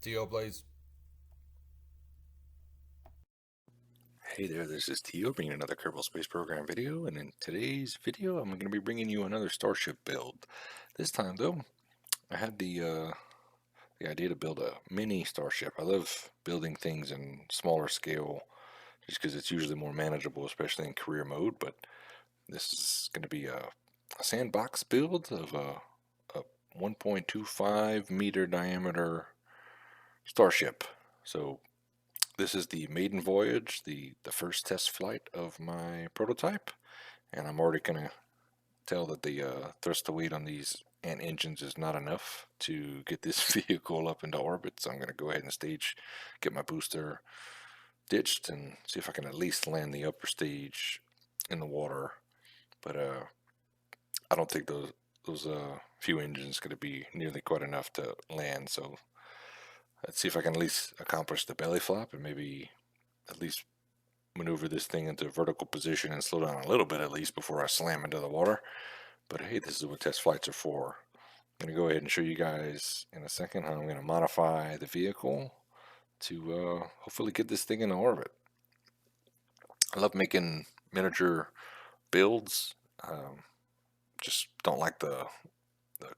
T.O. Blaze. Hey there, this is Tio bringing another Kerbal Space Program video, and in today's video I'm going to be bringing you another Starship build. This time though, I had the idea to build a mini Starship. I love building things in smaller scale just because it's usually more manageable, especially in career mode, but this is going to be a sandbox build of a 1.25 meter diameter Starship. So this is the maiden voyage, the first test flight of my prototype, and I'm already gonna tell that the thrust to weight on these ant engines is not enough to get this vehicle up into orbit. So I'm gonna go ahead and get my booster ditched, and see if I can at least land the upper stage in the water. But I don't think those few engines going to be nearly quite enough to land. So let's see if I can at least accomplish the belly flop and maybe at least maneuver this thing into a vertical position and slow down a little bit at least before I slam into the water. But hey, this is what test flights are for. I'm going to go ahead and show you guys in a second how I'm going to modify the vehicle to hopefully get this thing into orbit. I love making miniature builds. Um, just don't like the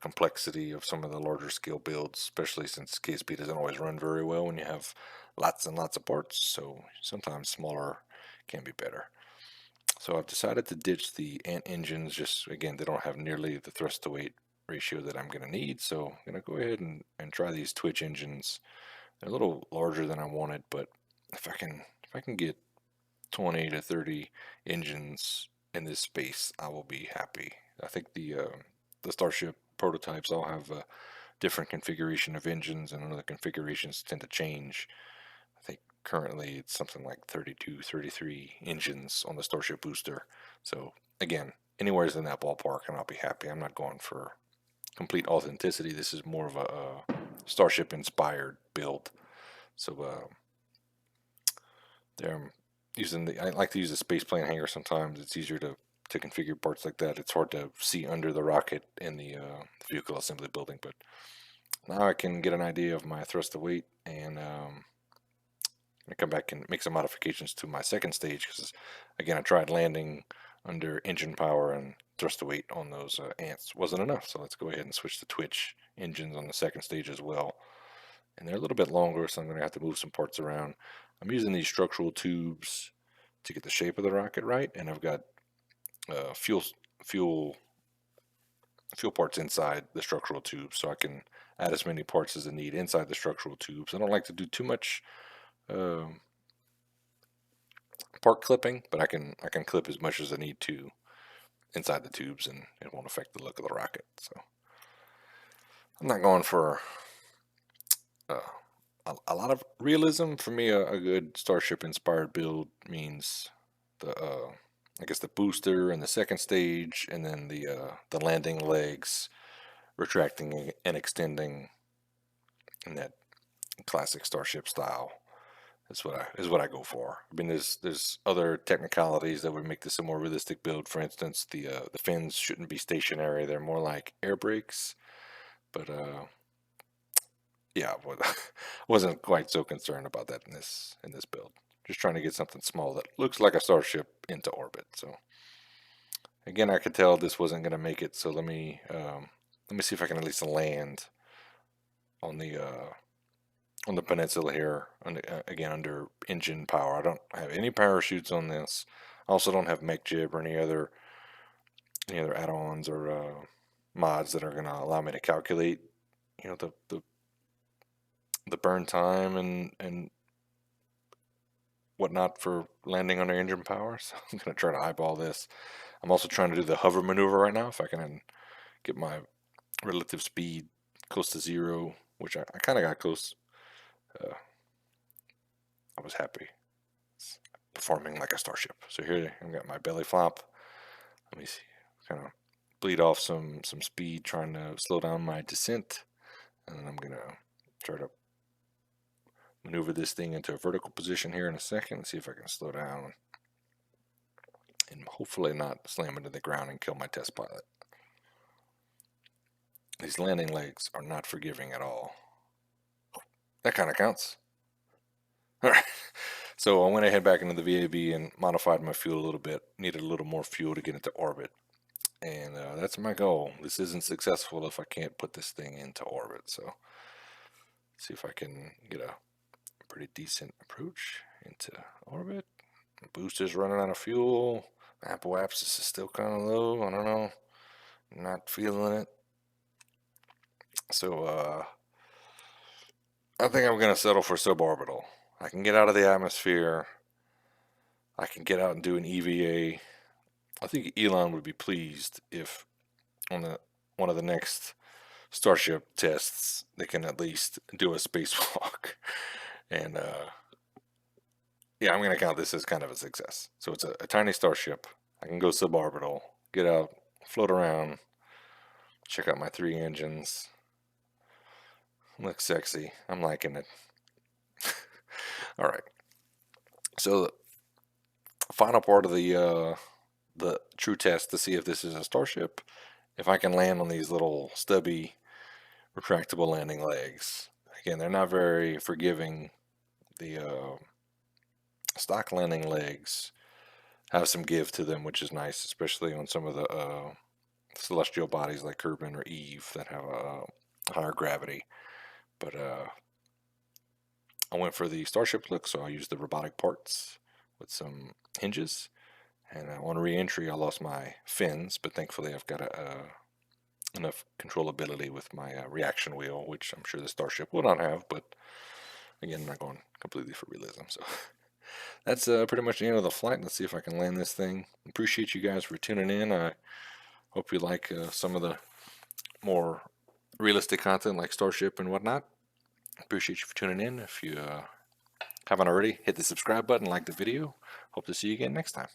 complexity of some of the larger scale builds, especially since KSP doesn't always run very well when you have lots and lots of parts. So sometimes smaller can be better. So I've decided to ditch the ant engines. Just again, they don't have nearly the thrust to weight ratio that I'm going to need. So I'm going to go ahead and try these Twitch engines. They're a little larger than I wanted, but if I can get 20 to 30 engines in this space, I will be happy. I think the Starship prototypes all have a different configuration of engines, and the configurations tend to change. I think currently it's something like 32, 33 engines on the Starship booster. So again, anywhere's in that ballpark, and I'll be happy. I'm not going for complete authenticity. This is more of a Starship-inspired build. So there, I'm using I like to use a space plane hanger sometimes. It's easier to configure parts like that. It's hard to see under the rocket in the vehicle assembly building, but now I can get an idea of my thrust to weight, and I come back and make some modifications to my second stage because, again, I tried landing under engine power, and thrust to weight on those ants wasn't enough. So let's go ahead and switch to Twitch engines on the second stage as well. And they're a little bit longer, so I'm going to have to move some parts around. I'm using these structural tubes to get the shape of the rocket right, and I've got uh, fuel fuel fuel parts inside the structural tubes, so I can add as many parts as I need inside the structural tubes. I don't like to do too much um part clipping, but I can clip as much as I need to inside the tubes, and it won't affect the look of the rocket. So I'm not going for uh, a lot of realism. For me, a good Starship inspired build means the I guess the booster and the second stage, and then the landing legs retracting and extending in that classic Starship style. Is what I go for. I mean, there's other technicalities that would make this a more realistic build. For instance, the fins shouldn't be stationary; they're more like air brakes. But yeah, wasn't quite so concerned about that in this build. Just trying to get something small that looks like a Starship into orbit. So again, I could tell this wasn't going to make it. So let me see if I can at least land on the peninsula here. Again, under engine power. I don't have any parachutes on this. I also don't have mech jib or any other add-ons or mods that are going to allow me to calculate, the burn time and whatnot for landing under engine power. So I'm going to try to eyeball this. I'm also trying to do the hover maneuver right now if I can get my relative speed close to zero, which I kind of got close. Uh, I was happy. It's performing like a starship. So here I've got my belly flop. Let me see, kind of bleed off some speed, trying to slow down my descent, and then I'm gonna try to maneuver this thing into a vertical position here in a second. See if I can slow down and hopefully not slam into the ground and kill my test pilot. These landing legs are not forgiving at all. That kind of counts. All right. So I went ahead back into the VAB and modified my fuel a little bit. Needed a little more fuel to get into orbit. And that's my goal. This isn't successful if I can't put this thing into orbit. So see if I can get a pretty decent approach into orbit. Booster's running out of fuel. Apoapsis is still kind of low. I don't know. Not feeling it. So I think I'm going to settle for suborbital. I can get out of the atmosphere. I can get out and do an EVA. I think Elon would be pleased if on one of the next Starship tests they can at least do a spacewalk. And yeah, I'm going to count this as kind of a success. So it's a tiny Starship. I can go suborbital, get out, float around, check out my 3 engines. Looks sexy. I'm liking it. All right. So the final part of the true test to see if this is a Starship, if I can land on these little stubby retractable landing legs. Again, they're not very forgiving. The stock landing legs have some give to them, which is nice, especially on some of the celestial bodies like Kerbin or Eve that have a higher gravity. But I went for the Starship look, so I used the robotic parts with some hinges. And on re-entry, I lost my fins, but thankfully I've got enough controllability with my reaction wheel, which I'm sure the Starship will not have. But again, I'm not going completely for realism. So that's pretty much the end of the flight. Let's see if I can land this thing. Appreciate you guys for tuning in. I hope you like some of the more realistic content like Starship and whatnot. Appreciate you for tuning in. If you haven't already, hit the subscribe button, like the video. Hope to see you again next time.